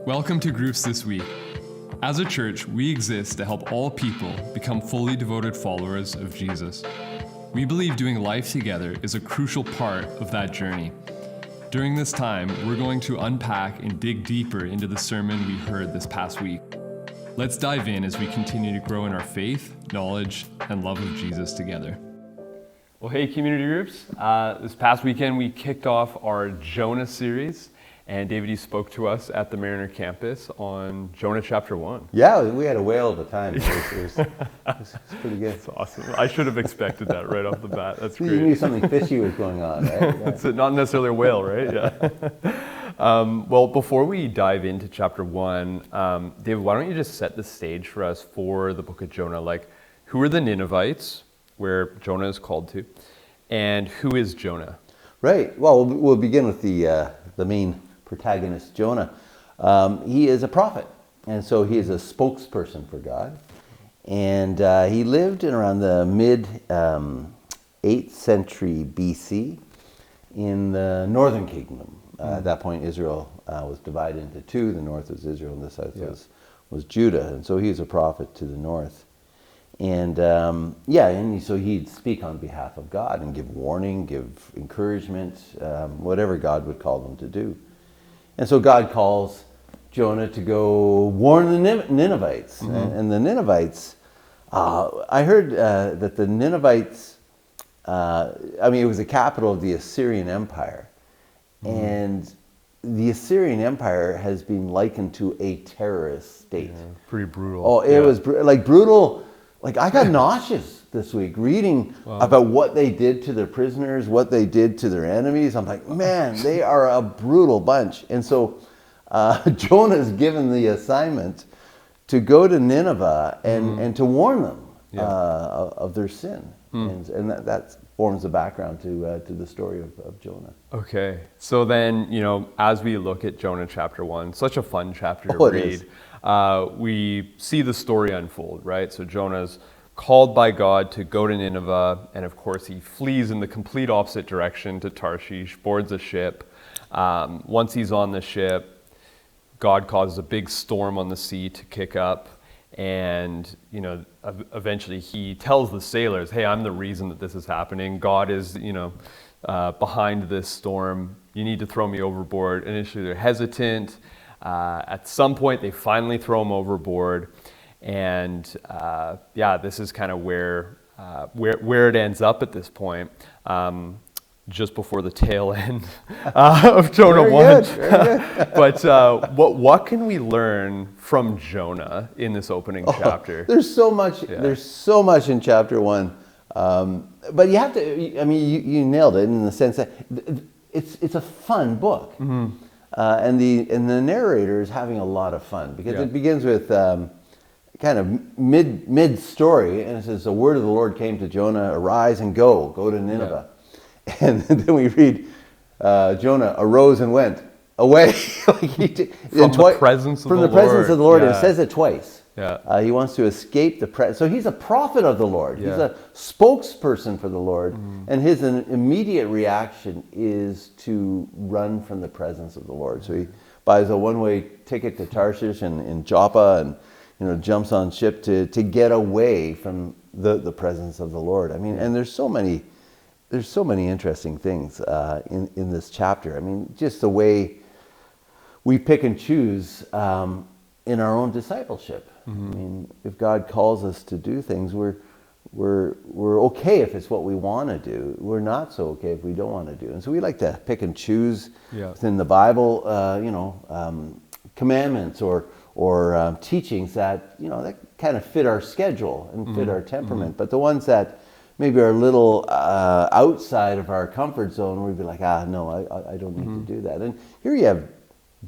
Welcome to Groups This Week. As a church, we exist to help all people become fully devoted followers of Jesus. We believe doing life together is a crucial part of that journey. During this time, we're going to unpack and dig deeper into the sermon we heard this past week. Let's dive in as we continue to grow in our faith, knowledge, and love of Jesus together. Well, hey, community groups. This past weekend, we kicked off our Jonah series. And David, you spoke to us at the Mariner campus on Jonah chapter 1. Yeah, we had a whale of a time. It was pretty good. That's awesome. I should have expected that right off the bat. That's great. You knew something fishy was going on, right? Yeah. It's not necessarily a whale, right? Yeah. Well, before we dive into chapter 1, David, why don't you just set the stage for us for the book of Jonah? Like, who are the Ninevites, where Jonah is called to, and who is Jonah? Right. Well, we'll begin with the main protagonist, Jonah. He is a prophet, and so he is a spokesperson for God. And he lived in around the mid 8th century BC in the northern kingdom. At that point, Israel was divided into two. The north was Israel, and the south was Judah. And so he's a prophet to the north. And so he'd speak on behalf of God and give warning, give encouragement, whatever God would call them to do. And so God calls Jonah to go warn the Ninevites. Mm-hmm. And the Ninevites, I heard that the Ninevites, it was the capital of the Assyrian Empire. Mm-hmm. And the Assyrian Empire has been likened to a terrorist state. Yeah, pretty brutal. Oh, it was brutal. Like, I got nauseous this week reading about what they did to their prisoners, what they did to their enemies. I'm like, man, they are a brutal bunch. And so Jonah is given the assignment to go to Nineveh and to warn them of their sin. And that forms the background to the story of Jonah. Okay. So then, as we look at Jonah chapter 1, such a fun chapter to read. We see the story unfold, right? So Jonah's called by God to go to Nineveh, and of course he flees in the complete opposite direction to Tarshish, boards a ship. Once he's on the ship, God causes a big storm on the sea to kick up, and eventually he tells the sailors, "Hey, I'm the reason that this is happening. God is, behind this storm. You need to throw me overboard." Initially they're hesitant. At some point, they finally throw him overboard, and this is kind of where it ends up at this point, just before the tail end of Jonah 1. But what can we learn from Jonah in this opening chapter? There's so much. Yeah. There's so much in chapter 1, but you have to. I mean, you nailed it in the sense that it's a fun book. Mm-hmm. And the narrator is having a lot of fun because it begins with kind of mid story, and it says, "The word of the Lord came to Jonah: Arise and go to Nineveh." Yeah. And then we read, Jonah arose and went away from the presence of the Lord. And it says it twice. Yeah. He wants to escape the presence. So he's a prophet of the Lord. Yeah. He's a spokesperson for the Lord. Mm-hmm. And his immediate reaction is to run from the presence of the Lord. So he buys a one-way ticket to Tarshish in Joppa and jumps on ship to get away from the presence of the Lord. I mean, and there's so many interesting things in this chapter. I mean, just the way we pick and choose in our own discipleship. Mm-hmm. I mean, if God calls us to do things, we're okay if it's what we want to do. We're not so okay if we don't want to do. And so we like to pick and choose within the Bible, commandments or teachings that that kind of fit our schedule and fit our temperament. Mm-hmm. But the ones that maybe are a little outside of our comfort zone, we'd be like, no, I don't need to do that. And here you have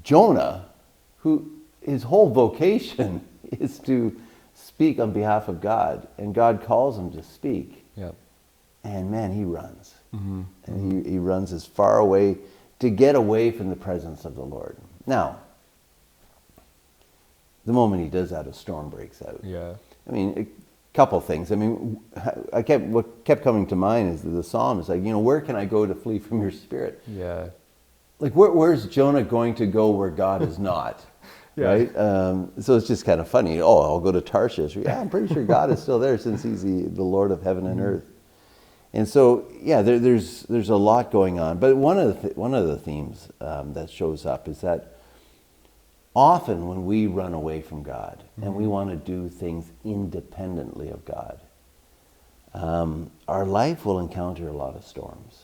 Jonah, who his whole vocation is to speak on behalf of God, and God calls him to speak. Yep. And man, he runs. Mm-hmm. And he runs as far away to get away from the presence of the Lord. Now, the moment he does that, a storm breaks out. Yeah. I mean, a couple things. I mean, what kept coming to mind is the psalm is like, where can I go to flee from your spirit? Yeah. Like, where's Jonah going to go where God is not? Yeah. right? So it's just kind of funny. Oh, I'll go to Tarshish. Yeah, I'm pretty sure God is still there since he's the Lord of heaven and earth. And so, yeah, there's a lot going on. But one of the themes that shows up is that often when we run away from God and we want to do things independently of God, our life will encounter a lot of storms.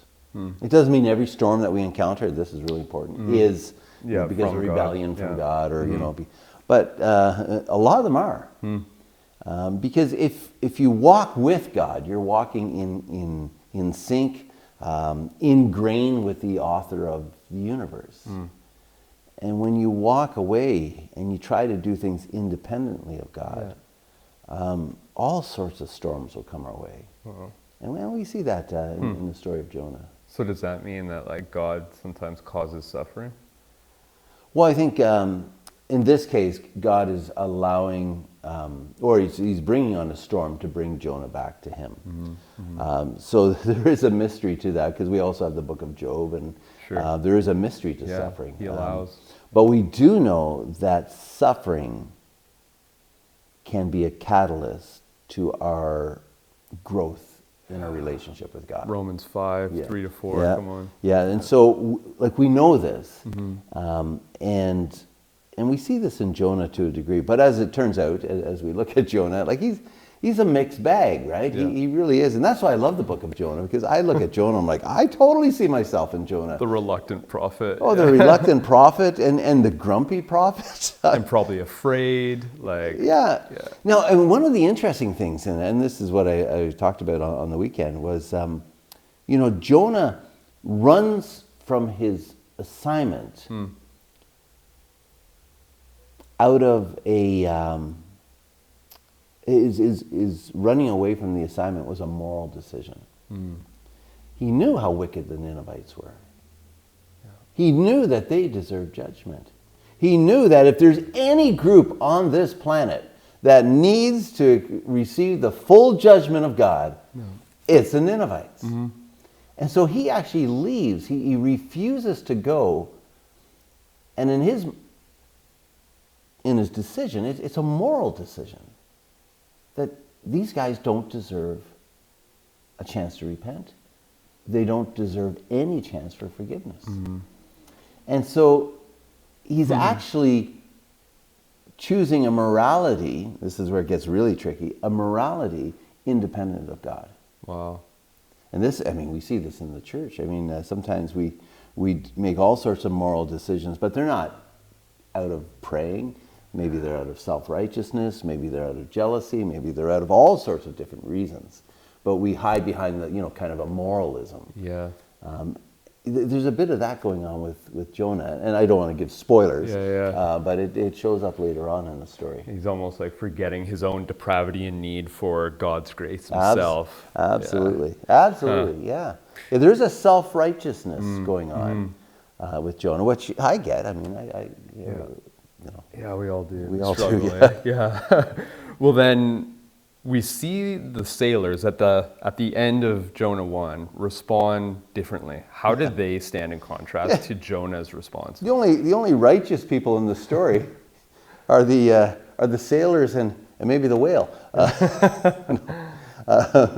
It doesn't mean every storm that we encounter, this is really important, is because of rebellion from God, or but a lot of them are. Because if you walk with God, you're walking in sync, ingrained with the author of the universe. And when you walk away and you try to do things independently of God, all sorts of storms will come our way. And we see that in the story of Jonah. So does that mean that like God sometimes causes suffering? Well, I think in this case, God is allowing, or he's bringing on a storm to bring Jonah back to him. So there is a mystery to that, because we also have the book of Job, and there is a mystery to suffering. He allows. But we do know that suffering can be a catalyst to our growth in our relationship with God. Romans 5, 3-4, come on. Yeah, and so like we know this, and we see this in Jonah to a degree. But as it turns out, as we look at Jonah, like he's a mixed bag, right? Yeah. He really is. And that's why I love the book of Jonah, because I look at Jonah, I'm like, I totally see myself in Jonah. The reluctant prophet. Oh, the reluctant prophet and the grumpy prophet. And probably afraid, like... Yeah. Now, and one of the interesting things, and this is what I talked about on the weekend, was, Jonah runs from his assignment out of is running away from the assignment was a moral decision. He knew how wicked the Ninevites were. He knew that they deserved judgment. He knew that if there's any group on this planet that needs to receive the full judgment of God, it's the Ninevites. And so he actually leaves. He refuses to go. And in his decision, it's a moral decision that these guys don't deserve a chance to repent. They don't deserve any chance for forgiveness. And so he's actually choosing a morality, this is where it gets really tricky, a morality independent of God. Wow. And this, we see this in the church. Sometimes we make all sorts of moral decisions, but they're not out of praying. Maybe they're out of self-righteousness. Maybe they're out of jealousy. Maybe they're out of all sorts of different reasons. But we hide behind the, kind of a moralism. Yeah. There's a bit of that going on with Jonah. And I don't want to give spoilers. But it shows up later on in the story. He's almost like forgetting his own depravity and need for God's grace himself. Absolutely. Absolutely, yeah. There's a self-righteousness going on with Jonah, which I get. Yeah, we all do. We all struggle, do, yeah. Well, then we see the sailors at the end of Jonah 1 respond differently. How did they stand in contrast to Jonah's response? The only righteous people in the story are the sailors and maybe the whale,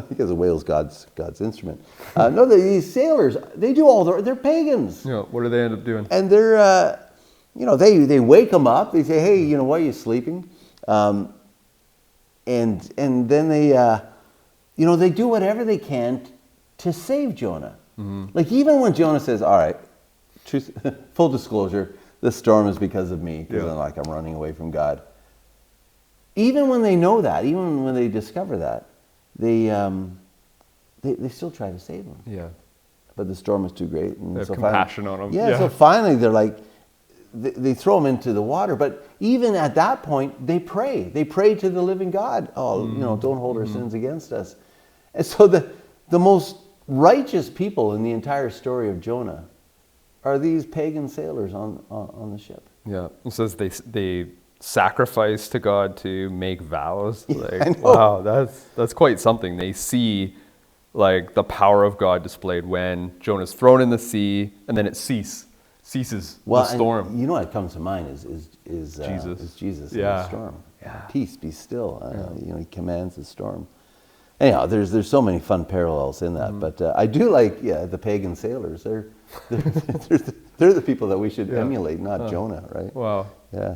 because the whale's God's instrument. No, these sailors, they do they're pagans. Yeah. What do they end up doing? And they're they wake them up. They say, hey, why are you sleeping? And then they do whatever they can to save Jonah. Like even when Jonah says, all right, full disclosure, this storm is because of me, because I'm running away from God. Even when they know that, even when they discover that, they still try to save him. Yeah. But the storm is too great. And they have compassion on him. Yeah, so finally they're like, they throw him into the water. But even at that point, they pray. They pray to the living God. Oh, don't hold our sins against us. And so the most righteous people in the entire story of Jonah are these pagan sailors on the ship. Yeah, it says they sacrifice to God to make vows. Like, wow, that's quite something. They see like the power of God displayed when Jonah's thrown in the sea and then it ceases. ceases Well, the storm. and you know what comes to mind is Jesus. Is Jesus in Yeah. the storm. Yeah. Peace, be still. You know, he commands the storm. Anyhow, there's so many fun parallels in that. But I do like the pagan sailors. They're the people that we should emulate, not Jonah, right? Wow. Yeah.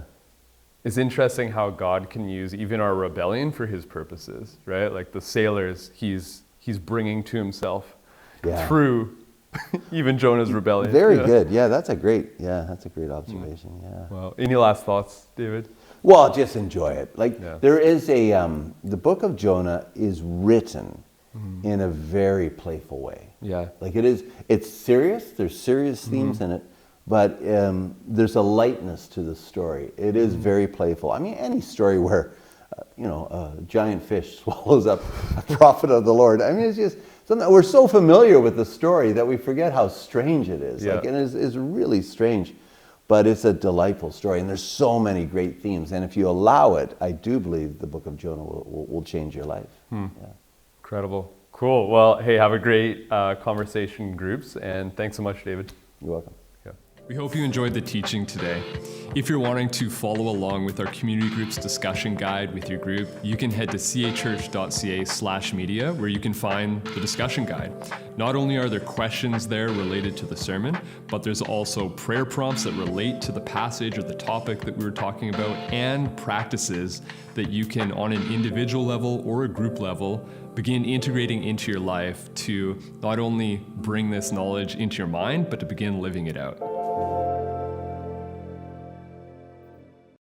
It's interesting how God can use even our rebellion for his purposes, right? Like the sailors, he's bringing to himself through even Jonah's rebellion. Very good. Yeah, that's a great observation. Yeah. Wow. Any last thoughts, David? Well, just enjoy it. Like there is the book of Jonah is written in a very playful way. Yeah. Like it's serious. There's serious themes in it, but there's a lightness to the story. It is very playful. I mean, any story where, a giant fish swallows up a prophet of the Lord. I mean, it's just something, we're so familiar with the story that we forget how strange it is. Yeah. Like, and it's really strange. But it's a delightful story, and there's so many great themes. And if you allow it, I do believe the book of Jonah will change your life. Yeah. Incredible. Cool. Well, hey, have a great conversation in groups, and thanks so much, David. You're welcome. Yeah. We hope you enjoyed the teaching today. If you're wanting to follow along with our community group's discussion guide with your group, you can head to cachurch.ca/media, where you can find the discussion guide. Not only are there questions there related to the sermon, but there's also prayer prompts that relate to the passage or the topic that we were talking about, and practices that you can, on an individual level or a group level, begin integrating into your life to not only bring this knowledge into your mind, but to begin living it out.